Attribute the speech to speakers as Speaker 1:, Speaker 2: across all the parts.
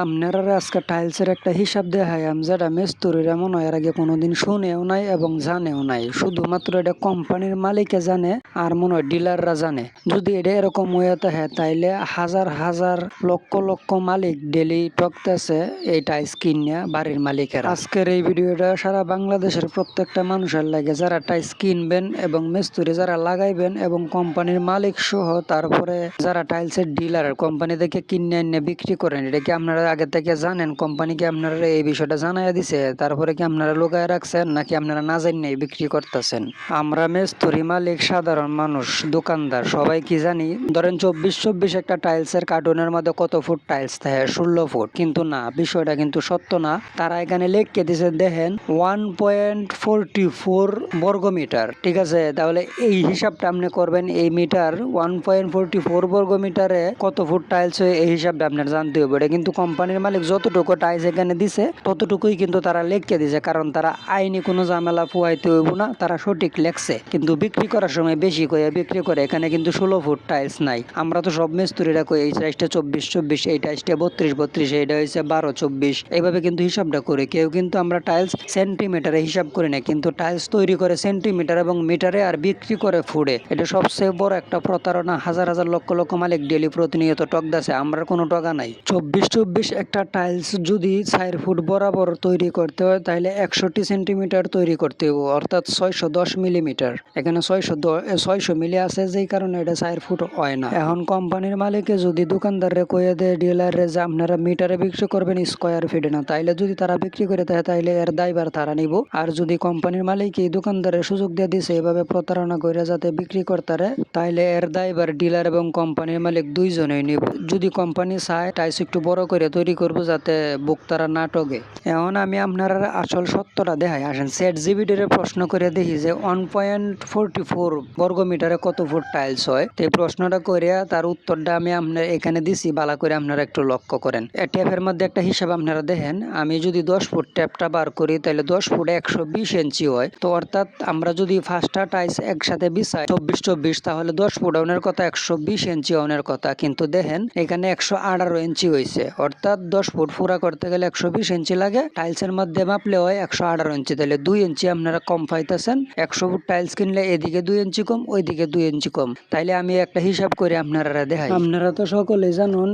Speaker 1: আপনারা আজকে টাইলসের একটা হিসাব দেখাইলাম যেটা মিস্ত্রিরা মনে হয় এর আগে কোনোদিন শুনেও নাই এবং জানেও নাই। শুধুমাত্র এটা কোম্পানির মালিকে জানে আর মনে হয় ডিলাররা জানে। যদি এটা এরকম হয়ে থাকে তাইলে হাজার হাজার লক্ষ লক্ষ মালিক ডেলি ঠকতেছে এই টাইলস কিনিয়া বাড়ির মালিকেরা। আজকের এই ভিডিওটা সারা বাংলাদেশের প্রত্যেকটা মানুষের লাগে যারা টাইলস কিনবেন এবং মিস্ত্রি যারা লাগাইবেন এবং কোম্পানির মালিক সহ তারপরে যারা টাইলসের ডিলার কোম্পানি থেকে কিনে এনে বিক্রি করেন। এটা কি আপনারা আগে থেকে জানেন? কোম্পানি কি আপনারা এই বিষয়টা জানাইয়া দিছে? তারপরে কি আপনারা লুকায় রাখছেন নাকি আপনারা না জানিয়ে বিক্রি করতেছেন? আমরা মিস্ত্রি মালিক সাধারণ মানুষ দোকানদার সবাই কি জানি ধরেন 24 একটা টাইলসের কার্টুনের মধ্যে কত ফুট টাইলস থাকে? 16 ফুট। কিন্তু না, বিষয়টা কিন্তু সত্য না। তারা এখানে লিখে দিছে দেখেন 1.44 বর্গমিটার। ঠিক আছে, তাহলে এই হিসাবটা আপনি করবেন। এই মিটার 1.44 বর্গমিটারে কত ফুট টাইলস হয় এই হিসাবটা আপনার জানতে হবে। এটা কিন্তু কোম্পানির মালিক যতটুকু টাইলস এখানে দিছে ততটুকুই কিন্তু তারা লিখে দিছে, কারণ তারা আইনি কোনো ঝামেলা পোয়াইতে হইব না, তারা সঠিক লেখছে। কিন্তু বিক্রি করার সময় বেশি কয়ে বিক্রি করে। এখানে কিন্তু 16 ফুট টাইলস নাই। আমরা তো সব মিস্ত্রিরা কই এই টাইলসটা 24 এই টাইলসটা 32 এইটা হয়েছে 12-24 এইভাবে কিন্তু হিসাবটা করে। কেউ কিন্তু আমরা টাইলস সেন্টিমিটারে হিসাব করি না, কিন্তু টাইলস তৈরি করে সেন্টিমিটার এবং মিটারে আর বিক্রি করে ফুটে। এটা সবচেয়ে বড় একটা প্রতারণা। হাজার হাজার লক্ষ লক্ষ মালিক ডেলি প্রতিনিয়ত টকদাছে। আমরা কোনো টকা নাই। 24 একটা টাইলস যদি 4 ফুট বরাবর তৈরি করতে হয় তাহলে 61 সেন্টিমিটার তৈরি করতে হবে, অর্থাৎ 610 মিলিমিটার। এখানে 600 মিলি আছে, যেই কারণে এটা 4 ফুট হয় না। এখন কোম্পানির মালিকে যদি দোকানদাররে কয়ে দেয় ডিলারে যে আপনারা মিটারে বিক্রি করবেন স্কোয়ার ফিটে না, তাইলে যদি তারা বিক্রি করে দেয় তাইলে এর দায়ভার তারা নিব। আর যদি কোম্পানির মালিক এই দোকানদারের সুযোগ দিয়ে দিছে এভাবে প্রতারণা করে যাতে বিক্রি করতারে, তাইলে এর দায়ভার ডিলার এবং কোম্পানির মালিক দুইজনেই নিব। যদি কোম্পানি চায় টাইলস একটু বড় করে তৈরি করবো যাতে ভোক্তারা না ঠকে। এখন আমি আপনারা আসল সত্যটা দেখাই। আসেন ChatGPT প্রশ্ন করে দেখি যে 1.44 বর্গমিটারে কত ফুট টাইলস হয়। এই প্রশ্নটা করে তার উত্তরটা আমি আপনার এখানে দিছি, বালা করে আপনারা একটু লক্ষ্য করেন। ট্যাপের মধ্যে একটা হিসাব আপনারা দেখেন। আমি যদি 10 ফুট ট্যাপটা বার করি তাহলে 10 ফুটে 120 ইঞ্চি হয়। তো অর্থাৎ আমরা যদি 5টা টাইলস একসাথে বিছাই 24 তাহলে 10 ফুট অনের কথা 120 ইঞ্চি অনের কথা, কিন্তু দেখেন এখানে 118 ইঞ্চি হয়েছে। অর্থাৎ 10 ফুট পুরা করতে গেলে 120 ইঞ্চি লাগে। টাইলসের মধ্যে মাপলে হয় 118 ইঞ্চি। তাহলে 2 ইঞ্চি আপনারা কম পাইতেছেন। 100 ফুট টাইলস কিনলে এদিকে 2 ইঞ্চি কম, ওইদিকে 2 ইঞ্চি কম। তাইলে আমি একটা হিসাব করে আপনারা দেখাই। আপনারা তো সকলে জানুন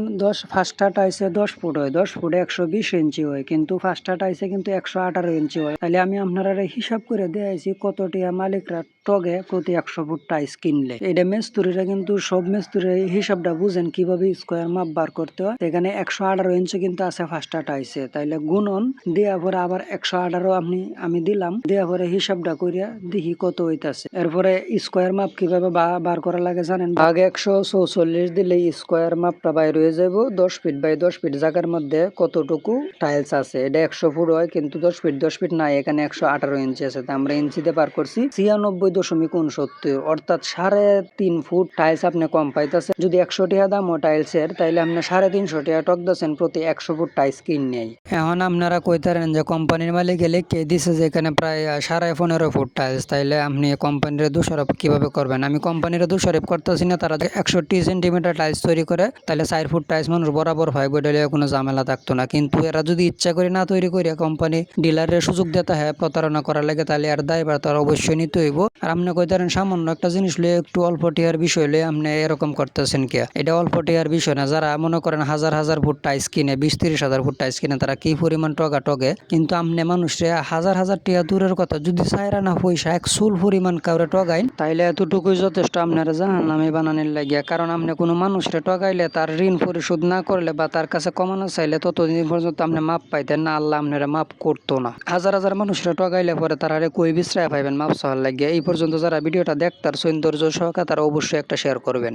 Speaker 1: 5টা টাইলসে 10 ফুট হয়, 10 ফুটে 120 ইঞ্চি হয়, কিন্তু 5টা টাইলসে কিন্তু 118 ইঞ্চি হয়। তাহলে আমি আপনারা হিসাব করে দেখাইছি কতটিয়া মালিকরা টগে প্রতি 100 ফুট টাইলস কিনলে। এটা মিস্ত্রিরা কিন্তু সব মিস্ত্রি হিসাবটা বুঝেন কিভাবে স্কোয়ার মাপ বার করতে হয়। এখানে 118 ইঞ্চি কিন্তু আছে 5টা টাইলসে। তাইলে গুণন দেওয়া পরে আবার 118 আমি দিলাম, দেওয়া পরে হিসাবটা করিয়া দেখি কত হইতাছে। এরপরে স্কোয়ার মাপ কিভাবে বার করা লাগে জানেন? ভাগ 144 দিলে স্কোয়ার মাপটা বাইর হয়ে যাব। 10 ফিট বাই 10 ফিট জায়গার মধ্যে কতটুকু টাইলস আছে। এটা 100 ফুট হয়, কিন্তু 10 ফিট নাই, এখানে 118 ইঞ্চি আছে। তা আমরা ইঞ্চিতে বার করছি 96.69, অর্থাৎ 3.5 ফুট টাইলস আপনি কম পাইতেছেন। যদি 100 টাকা দাম ও টাইলসের, তাইলে আপনি 350 টাকা টক দিচ্ছেন প্রতি 100 ফুট টাইলস কিনে। এখন আপনারা কইতারেন যে কোম্পানির মালিকে লিখে দিছে যে এখানে প্রায় 15.5 ফুট টাইলস, তাইলে আপনি কোম্পানির দোষারোপ কিভাবে করবেন? আমি কোম্পানির দোষারোপ করতেছি না। তারা 61 সেন্টিমিটার টাইলস তৈরি করে তাহলে 4 ফুট টাইলস মানুষ বরাবর হয়, বইটালে কোনো ঝামেলা থাকতো না। কিন্তু এরা যদি ইচ্ছা করে না তৈরি করে কোম্পানি ডিলারের সুযোগ দিতে হয় প্রতারণা করার লাগে, তাহলে আর দায়ভার তার অবশ্যই নিতে হইব। আর আপনি কইতারেন সামান্য একটা জিনিস লয়ে একটু অল্প টিয়ার বিষয় লয়ে আপনি এরকম করতেছেন কে? এটা অল্প টিয়ার বিষয় না। যারা মনে করেন হাজার হাজার ফুট টাইলস কিনে, 20-30 হাজার ফুট টাইলস কিনে, তারা কি পরিমাণ টগে। কিন্তু আপনি মানুষে হাজার হাজার টিয়া দূরের কথা যদি চাইরা না পয়সা এক চুল পরিমাণ কাউরে টগাইন, তাইলে এতটুকুই যথেষ্ট আপনারা জাহান্নামী বানানোর লাগিয়া। কারণ আপনি কোনো মানুষরে টগাইলে তার ঋণ পরিশোধ না করলে বা তার কাছে কমানো চাইলে ততদিন পর্যন্ত আপনি মাপ পাইতেন না, আল্লাহ আপনারা মাপ করতো না। হাজার হাজার মানুষরা টগাইলে পরে তারা কই বিশ্রায় পাইবেন মাপ চাওয়ার লাগিয়া। এই পর্যন্ত যারা ভিডিওটা দেখতার সৌন্দর্য সহকারে তারা অবশ্যই একটা শেয়ার করবেন।